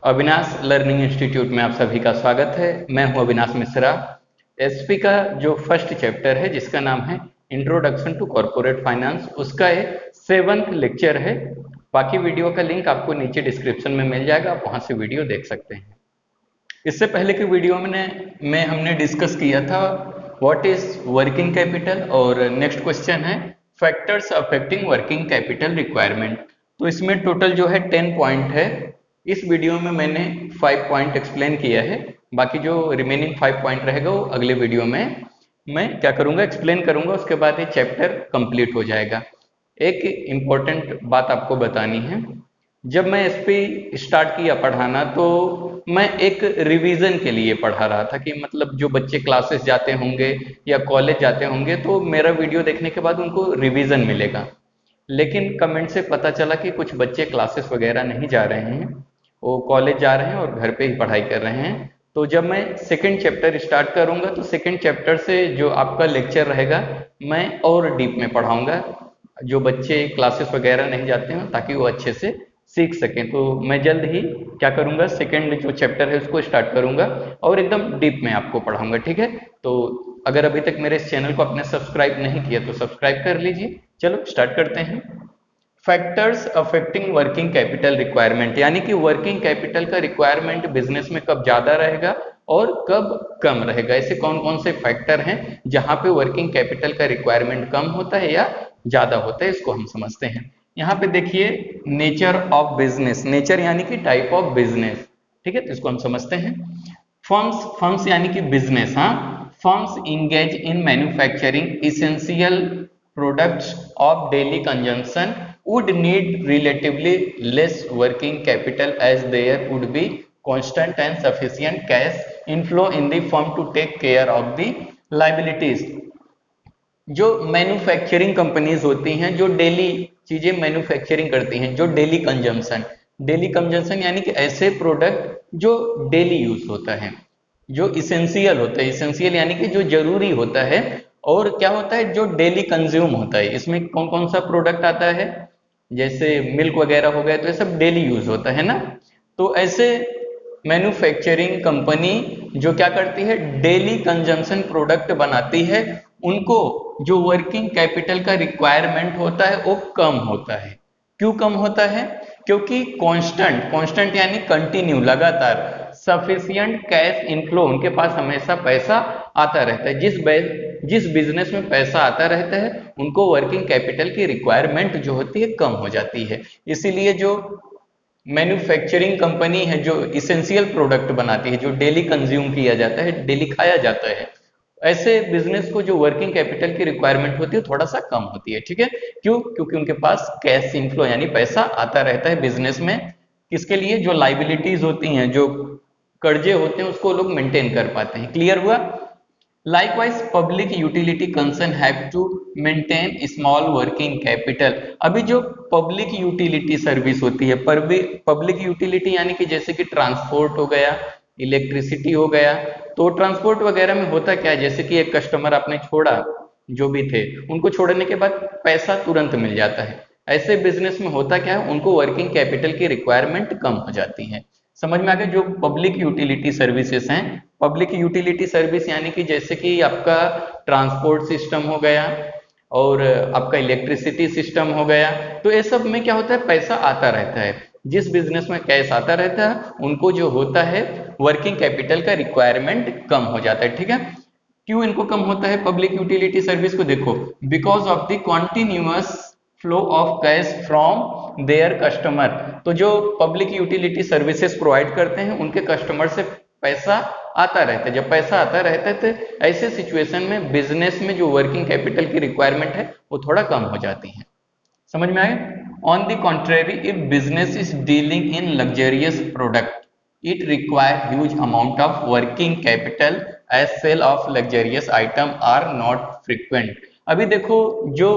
Avinash learning institute में आप सभी का स्वागत है। मैं हूं अविनाश मिश्रा। एसपी का जो फर्स्ट चैप्टर है जिसका नाम है इंट्रोडक्शन टू कॉर्पोरेट फाइनेंस, उसका ये 7th लेक्चर है। बाकी वीडियो का लिंक आपको नीचे डिस्क्रिप्शन में मिल जाएगा, आप वहां से वीडियो देख सकते हैं। इससे पहले की वीडियो में हमने डिस्कस किया था व्हाट इज वर्किंग कैपिटल, और नेक्स्ट क्वेश्चन है factors affecting working capital requirement. तो इसमें टोटल जो है 10 पॉइंट है। इस वीडियो में मैंने 5 पॉइंट एक्सप्लेन किया है, बाकी जो रिमेनिंग 5 पॉइंट रहेगा वो अगले वीडियो में मैं क्या करूंगा, एक्सप्लेन करूंगा। उसके बाद ये चैप्टर कंप्लीट हो जाएगा। एक इम्पोर्टेंट बात आपको बतानी है, जब मैं एसपी स्टार्ट किया पढ़ाना तो मैं एक रिवीजन के लिए पढ़ा रहा था कि मतलब जो बच्चे क्लासेस जाते होंगे या कॉलेज जाते होंगे तो मेरा वीडियो देखने के बाद उनको रिवीजन मिलेगा। लेकिन कमेंट से पता चला कि कुछ बच्चे क्लासेस वगैरह नहीं जा रहे हैं, वो कॉलेज जा रहे हैं और घर पे ही पढ़ाई कर रहे हैं। तो जब मैं सेकंड चैप्टर स्टार्ट करूंगा तो सेकंड चैप्टर से जो आपका लेक्चर रहेगा मैं और डीप में पढ़ाऊंगा, जो बच्चे क्लासेस वगैरह नहीं जाते हैं, ताकि वो अच्छे से सीख सकें। तो मैं जल्द ही क्या करूंगा, सेकंड जो चैप्टर है उसको स्टार्ट करूंगा और एकदम डीप में आपको पढ़ाऊंगा, ठीक है। तो अगर अभी तक मेरे इस चैनल को आपने सब्सक्राइब नहीं किया तो सब्सक्राइब कर लीजिए। चलो स्टार्ट करते हैं। Factors affecting working capital requirement, यानी कि वर्किंग कैपिटल का रिक्वायरमेंट बिजनेस में कब ज्यादा रहेगा और कब कम रहेगा। ऐसे कौन कौन से फैक्टर हैं जहां पे वर्किंग कैपिटल का रिक्वायरमेंट कम होता है या ज्यादा होता है, इसको हम समझते हैं। यहाँ पे देखिए नेचर ऑफ बिजनेस, नेचर यानी कि टाइप ऑफ बिजनेस, ठीक है, तो इसको हम समझते हैं। फर्म्स, फर्म्स यानी कि बिजनेस, हाँ, firms engage in manufacturing essential products of daily consumption would need relatively less working capital as there would be constant and sufficient cash inflow in the firm to take care of the liabilities। जो manufacturing companies होती हैं जो daily चीजें manufacturing करती हैं, जो daily consumption, daily consumption यानी कि ऐसे प्रोडक्ट जो डेली यूज होता है, जो इसेंशियल होता है, इसेंशियल यानी कि जो जरूरी होता है, और क्या होता है जो डेली कंज्यूम होता है। इसमें कौन कौन सा प्रोडक्ट आता है, जैसे मिल्क वगैरह हो गया, तो ये सब डेली यूज होता है ना। तो ऐसे मैन्युफैक्चरिंग कंपनी जो क्या करती है, डेली कंजम्पशन प्रोडक्ट बनाती है, उनको जो वर्किंग कैपिटल का रिक्वायरमेंट होता है वो कम होता है। क्यों कम होता है? क्योंकि कांस्टेंट, कांस्टेंट यानी कंटिन्यू, लगातार, सफिशिएंट कैश इनफ्लो, उनके पास हमेशा पैसा आता रहता है। जिस बिजनेस में पैसा आता रहता है उनको वर्किंग कैपिटल की रिक्वायरमेंट जो होती है कम हो जाती है। इसीलिए जो मैन्युफैक्चरिंग कंपनी है जो इसेंशियल प्रोडक्ट बनाती है, जो डेली कंज्यूम किया जाता है, डेली खाया जाता है, ऐसे बिजनेस को जो वर्किंग कैपिटल की रिक्वायरमेंट होती है थोड़ा सा कम होती है, ठीक है। क्यों? क्योंकि उनके पास कैश इनफ्लो यानी पैसा आता रहता है बिजनेस में। किसके लिए? जो लाइबिलिटीज होती हैं, जो कर्जे होते हैं, उसको लोग मेंटेन कर पाते हैं। क्लियर हुआ? Likewise, public utility concern have to maintain small working capital। अभी जो पब्लिक यूटिलिटी सर्विस होती है, पब्लिक यूटिलिटी यानी कि जैसे कि ट्रांसपोर्ट हो गया, इलेक्ट्रिसिटी हो गया, तो ट्रांसपोर्ट वगैरह में होता क्या है, जैसे कि एक कस्टमर आपने छोड़ा, जो भी थे उनको छोड़ने के बाद पैसा तुरंत मिल जाता है। ऐसे बिजनेस में होता क्या है, उनको वर्किंग कैपिटल की रिक्वायरमेंट कम हो जाती है। समझ में आ गया? जो पब्लिक यूटिलिटी सर्विसेज हैं, पब्लिक यूटिलिटी सर्विस यानी कि जैसे कि आपका ट्रांसपोर्ट सिस्टम हो गया और आपका इलेक्ट्रिसिटी सिस्टम हो गया, तो ये सब में क्या होता है, पैसा आता रहता है। जिस बिजनेस में कैश आता रहता है उनको जो होता है वर्किंग कैपिटल का रिक्वायरमेंट कम हो जाता है, ठीक है। क्यों इनको कम होता है पब्लिक यूटिलिटी सर्विस को? देखो, because of the continuous flow of cash from there customer. तो जो पब्लिक यूटिलिटी सर्विसेज प्रोवाइड करते हैं उनके कस्टमर से पैसा आता रहता है। जब पैसा आता रहता है तो ऐसे सिचुएशन में बिजनेस में जो वर्किंग कैपिटल की रिक्वायरमेंट है वो थोड़ा कम हो जाती है। समझ में आए? On the contrary, if business is dealing in luxurious product it require huge amount of working capital as sale of luxurious item are not frequent। अभी देखो, जो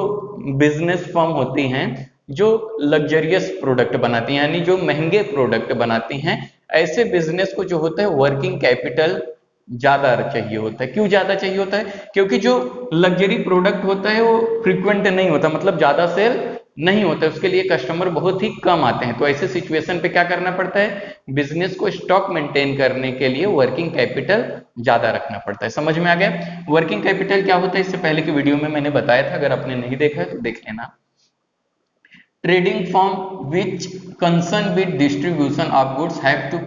बिजनेस फर्म होती हैं जो लग्जरियस प्रोडक्ट बनाती हैं, यानी जो महंगे प्रोडक्ट बनाती हैं, ऐसे बिजनेस को जो होता है वर्किंग कैपिटल ज्यादा चाहिए होता है। क्यों ज्यादा चाहिए होता है? क्योंकि जो लग्जरी प्रोडक्ट होता है वो फ्रीक्वेंट नहीं होता, मतलब ज्यादा सेल नहीं होता, उसके लिए कस्टमर बहुत ही कम आते हैं। तो ऐसे सिचुएशन पे क्या करना पड़ता है, बिजनेस को स्टॉक मेंटेन करने के लिए वर्किंग कैपिटल ज्यादा रखना पड़ता है। समझ में आ गया? वर्किंग कैपिटल क्या होता है, इससे पहले की वीडियो में मैंने बताया था, अगर आपने नहीं देखा है तो देख लेना। Trading firm which concern with distribution of goods have to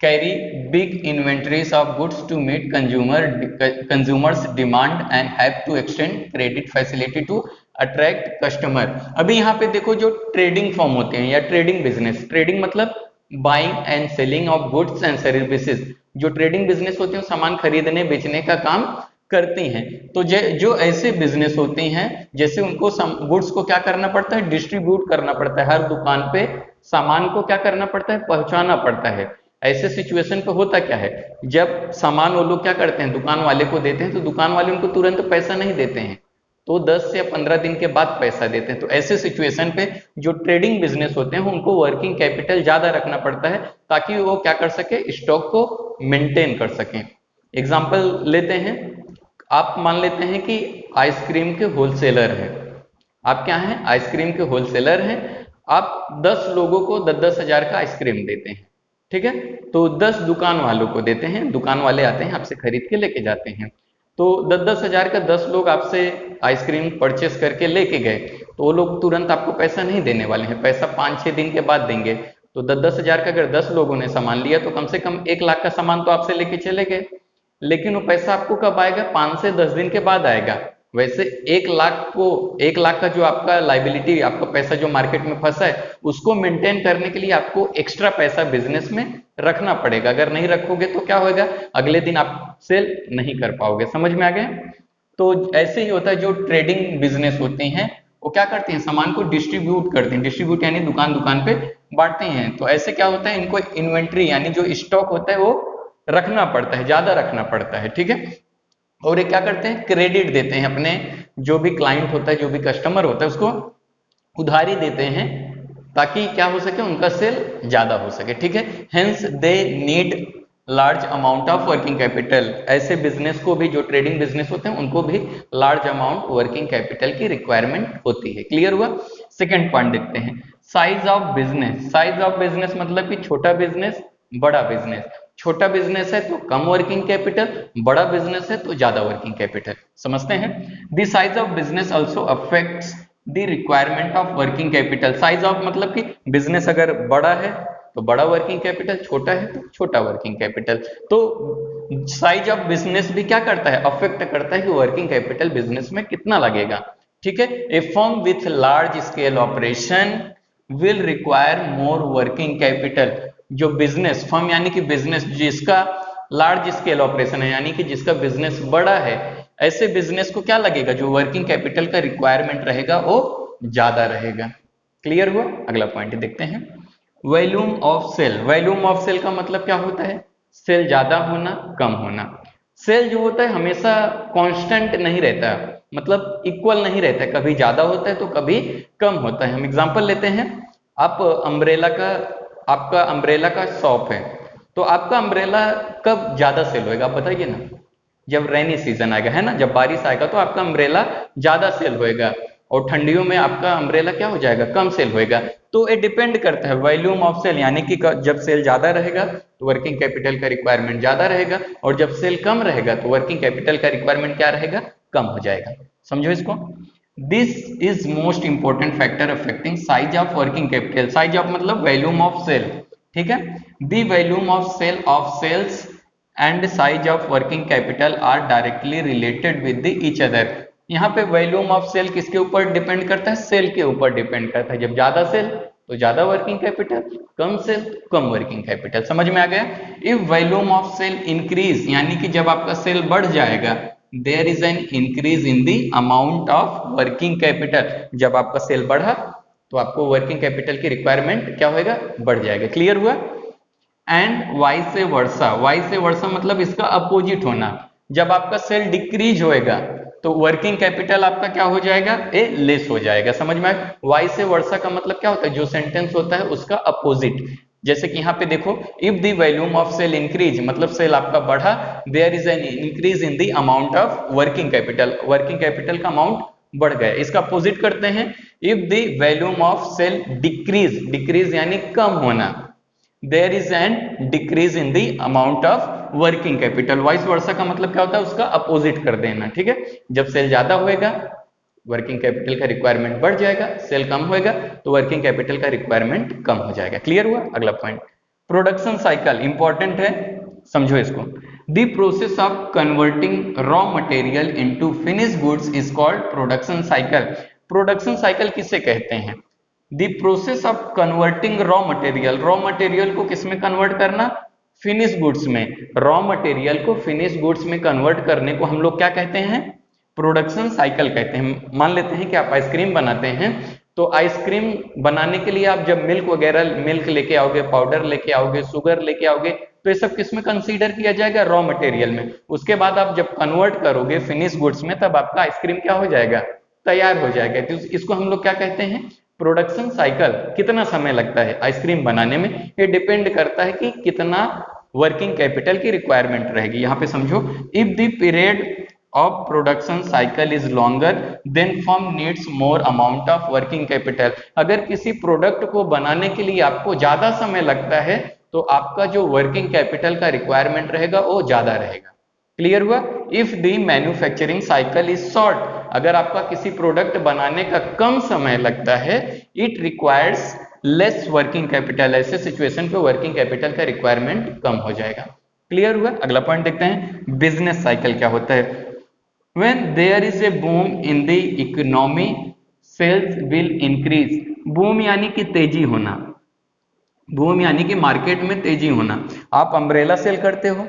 carry big inventories of goods to meet consumers demand and have to extend credit facility to attract customer। अभी यहाँ पे देखो, जो ट्रेडिंग फर्म होते हैं या ट्रेडिंग बिजनेस, ट्रेडिंग मतलब buying and selling of goods and services, जो ट्रेडिंग बिजनेस होते हैं सामान खरीदने बेचने का काम करती हैं। तो जो ऐसे बिजनेस होती हैं, जैसे उनको गुड्स को क्या करना पड़ता है, डिस्ट्रीब्यूट करना पड़ता है, हर दुकान पे सामान को क्या करना पड़ता है, पहुंचाना पड़ता है। ऐसे सिचुएशन पे होता क्या है, जब सामान वो लोग क्या करते हैं, दुकान वाले को देते हैं, तो दुकान वाले उनको तुरंत पैसा नहीं देते हैं, तो 10 या 15 दिन के बाद पैसा देते हैं। तो ऐसे सिचुएशन पे जो ट्रेडिंग बिजनेस होते हैं उनको वर्किंग कैपिटल ज्यादा रखना पड़ता है, ताकि वो क्या कर सके, स्टॉक को मेंटेन कर सके। एग्जाम्पल लेते हैं, आप मान लेते हैं कि आइसक्रीम के होलसेलर हैं, आप क्या हैं, आइसक्रीम के होलसेलर हैं, आप 10 लोगों को 10-10 हजार का आइसक्रीम देते हैं, ठीक है। तो 10 दुकान वालों को देते हैं, दुकान वाले आते हैं आपसे खरीद के लेके जाते हैं। तो 10-10 हजार का 10 लोग आपसे आइसक्रीम परचेस करके लेके गए, तो वो लोग तुरंत आपको पैसा नहीं देने वाले हैं, पैसा 5-6 दिन के बाद देंगे। तो 10-10 हजार का अगर 10 लोगों ने सामान लिया तो कम से कम 1 लाख का सामान तो आपसे लेके चले गए, लेकिन वो पैसा आपको कब आएगा, 5 से 10 दिन के बाद आएगा। वैसे 1 लाख का जो आपका लाइबिलिटी, आपका पैसा जो मार्केट में फंसा है, उसको मेंटेन करने के लिए आपको एक्स्ट्रा पैसा बिजनेस में रखना पड़ेगा। अगर नहीं रखोगे तो क्या होगा, अगले दिन आप सेल नहीं कर पाओगे। समझ में आ गया? तो ऐसे ही होता है, जो ट्रेडिंग बिजनेस होते हैं वो क्या करते हैं, सामान को डिस्ट्रीब्यूट करते हैं, डिस्ट्रीब्यूट यानी दुकान दुकान पे बांटते हैं। तो ऐसे क्या होता है, इनको इन्वेंट्री यानी जो स्टॉक होता है वो रखना पड़ता है, ज्यादा रखना पड़ता है, ठीक है। और ये क्या करते हैं, क्रेडिट देते हैं, अपने जो भी क्लाइंट होता है, जो भी कस्टमर होता है, उसको उधारी देते हैं, ताकि क्या हो सके, उनका सेल ज्यादा हो सके, ठीक है। Hence they need large amount of working capital. ऐसे बिजनेस को भी, जो ट्रेडिंग बिजनेस होते हैं, उनको भी लार्ज अमाउंट वर्किंग कैपिटल की रिक्वायरमेंट होती है। क्लियर हुआ? सेकेंड पॉइंट देखते हैं, size of business. Size of business मतलब कि छोटा बिजनेस, बड़ा बिजनेस। छोटा बिजनेस है तो कम वर्किंग कैपिटल, बड़ा बिजनेस है तो ज्यादा वर्किंग कैपिटल। समझते हैं? The size of business also affects the requirement of working capital. Size of मतलब कि बिजनेस अगर बड़ा है तो बड़ा वर्किंग कैपिटल, छोटा है तो छोटा वर्किंग कैपिटल। तो साइज ऑफ बिजनेस भी क्या करता है, अफेक्ट करता है कि वर्किंग कैपिटल बिजनेस में कितना लगेगा, ठीक है। A firm with large scale operation will require more working capital. जो बिजनेस फर्म यानी कि बिजनेस जिसका लार्ज स्केल ऑपरेशन है, यानी कि जिसका बिजनेस बड़ा है, ऐसे बिजनेस को क्या लगेगा, जो वर्किंग कैपिटल का रिक्वायरमेंट रहेगा वो ज्यादा रहेगा। क्लियर हुआ? अगला पॉइंट देखते हैं, volume of sale. Volume of sale का मतलब क्या होता है, सेल ज्यादा होना, कम होना। सेल जो होता है हमेशा कांस्टेंट नहीं रहता, मतलब इक्वल नहीं रहता है, कभी ज्यादा होता है तो कभी कम होता है। हम एग्जांपल लेते हैं, आप आपका अम्ब्रेला का शॉप है, तो आपका अम्ब्रेला कब ज्यादा सेल होएगा, आप बताइए ना। जब रेनी सीजन आएगा, है ना, जब बारिश आएगा तो आपका अम्ब्रेला ज्यादा सेल होएगा, और ठंडियों में आपका अम्ब्रेला क्या हो जाएगा, कम सेल होएगा। तो ये डिपेंड करता है वॉल्यूम ऑफ सेल, यानी कि जब सेल ज्यादा रहेगा तो वर्किंग कैपिटल का रिक्वायरमेंट ज्यादा रहेगा, और जब सेल कम रहेगा तो वर्किंग कैपिटल का रिक्वायरमेंट क्या रहेगा, कम हो जाएगा। समझो इसको। This is most important factor affecting size of working capital. Size of मतलब वॉल्यूम ऑफ सेल, ठीक है। The volume of sales and size of working capital are directly related with each other. यहाँ पे वॉल्यूम ऑफ सेल किसके ऊपर depend करता है, cell के ऊपर डिपेंड करता है। जब ज्यादा सेल तो ज्यादा वर्किंग कैपिटल, कम सेल तो कम वर्किंग कैपिटल। समझ में आ गया? If volume of sale increase, यानी कि जब आपका सेल बढ़ जाएगा, there is an increase in the amount of working capital. जब आपका सेल बढ़ा तो आपको वर्किंग कैपिटल की रिक्वायरमेंट क्या होएगा, बढ़ जाएगा। क्लियर हुआ? And vice versa. Vice versa मतलब इसका अपोजिट होना। जब आपका सेल डिक्रीज होएगा तो वर्किंग कैपिटल आपका क्या हो जाएगा, ए लेस हो जाएगा। समझ में आया? वाइस वर्सा का मतलब क्या होता है, जो सेंटेंस होता है उसका अपोजिट। जैसे कि यहाँ पे देखो, if the volume of sale increase मतलब सेल आपका बढ़ा, there is an increase in the amount of working capital. Working capital का अमाउंट बढ़ गया। इसका अपोजिट करते हैं, if the volume of sale decrease, decrease यानी कम होना, there is an decrease in the amount of working capital. Vice versa का मतलब क्या होता है, उसका अपोजिट कर देना, ठीक है। जब सेल ज्यादा होएगा वर्किंग कैपिटल का रिक्वायरमेंट बढ़ जाएगा, सेल कम होएगा तो वर्किंग कैपिटल का रिक्वायरमेंट कम हो जाएगा। क्लियर हुआ। अगला पॉइंट, प्रोडक्शन साइकिल इंपॉर्टेंट है, समझो इसको। The process of converting raw material into finish goods is called production cycle. Production cycle किसे कहते हैं? The process of converting raw material, raw material को किस में कन्वर्ट करना? फिनिश गुड्स में। रॉ मटेरियल को फिनिश गुड्स में कन्वर्ट करने को हम लोग क्या कहते हैं? प्रोडक्शन साइकिल कहते हैं। मान लेते हैं कि आप आइसक्रीम बनाते हैं, तो आइसक्रीम बनाने के लिए आप जब मिल्क वगैरह, मिल्क लेके आओगे, पाउडर लेके आओगे, शुगर लेके आओगे, तो ये सब किस में कंसीडर किया जाएगा? रॉ मटेरियल में। उसके बाद आप जब कन्वर्ट करोगे फिनिश गुड्स में, तब आपका आइसक्रीम क्या हो जाएगा? तैयार हो जाएगा। तो इसको हम लोग क्या कहते हैं? Production cycle. कितना समय लगता है आइसक्रीम बनाने में, ये डिपेंड करता है कि कितना वर्किंग कैपिटल की रिक्वायरमेंट रहेगी। यहाँ पे समझो, if the period of production cycle is longer then firm needs more amount of working capital। अगर किसी प्रोडक्ट को बनाने के लिए आपको ज्यादा समय लगता है तो आपका जो वर्किंग कैपिटल का रिक्वायरमेंट रहेगा वो ज्यादा रहेगा। क्लियर हुआ। If the manufacturing cycle is short, अगर आपका किसी प्रोडक्ट बनाने का कम समय लगता है, it requires less working capital, ऐसे सिचुएशन पे वर्किंग कैपिटल का रिक्वायरमेंट कम हो जाएगा। क्लियर हुआ। अगला पॉइंट देखते हैं, बिजनेस साइकिल क्या होता है। When there is a boom in the economy, sales will increase। Boom यानी कि तेजी होना, बूम यानी कि मार्केट में तेजी होना। आप अम्ब्रेला सेल करते हो,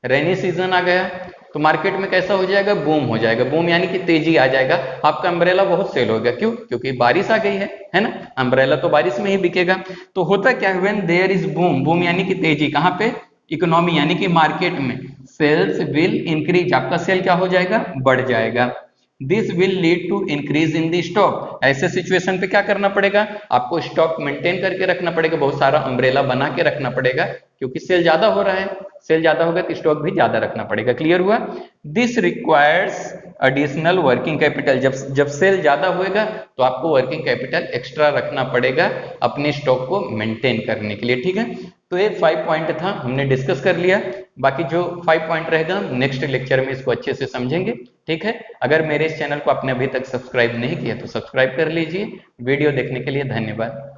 रेनी सीजन आ गया तो मार्केट में कैसा हो जाएगा? बूम हो जाएगा। बूम यानी कि तेजी आ जाएगा, आपका अम्ब्रेला बहुत सेल होगा। क्यों? क्योंकि बारिश आ गई है ना, अम्ब्रेला तो बारिश में ही बिकेगा। तो होता क्या है, when there is boom, boom यानी कि तेजी, कहाँ पे? इकोनॉमी यानी कि मार्केट में। सेल्स विल इंक्रीज, आपका सेल क्या हो जाएगा? बढ़ जाएगा। This will lead to increase in the stock. ऐसे सिचुएशन पे क्या करना पड़ेगा? आपको स्टॉक मेंटेन करके रखना पड़ेगा, बहुत सारा अम्ब्रेला बना के रखना पड़ेगा, क्योंकि सेल ज्यादा हो रहा है। सेल ज्यादा होगा तो स्टॉक भी ज्यादा रखना पड़ेगा। क्लियर हुआ। This requires additional working capital. जब सेल ज्यादा होएगा तो आपको वर्किंग कैपिटल एक्स्ट्रा रखना पड़ेगा अपने स्टॉक को मेंटेन करने के लिए। ठीक है, तो ये 5 पॉइंट था, हमने डिस्कस कर लिया। बाकी जो 5 पॉइंट रहेगा नेक्स्ट लेक्चर में इसको अच्छे से समझेंगे। ठीक है, अगर मेरे इस चैनल को आपने अभी तक सब्सक्राइब नहीं किया तो सब्सक्राइब कर लीजिए। वीडियो देखने के लिए धन्यवाद।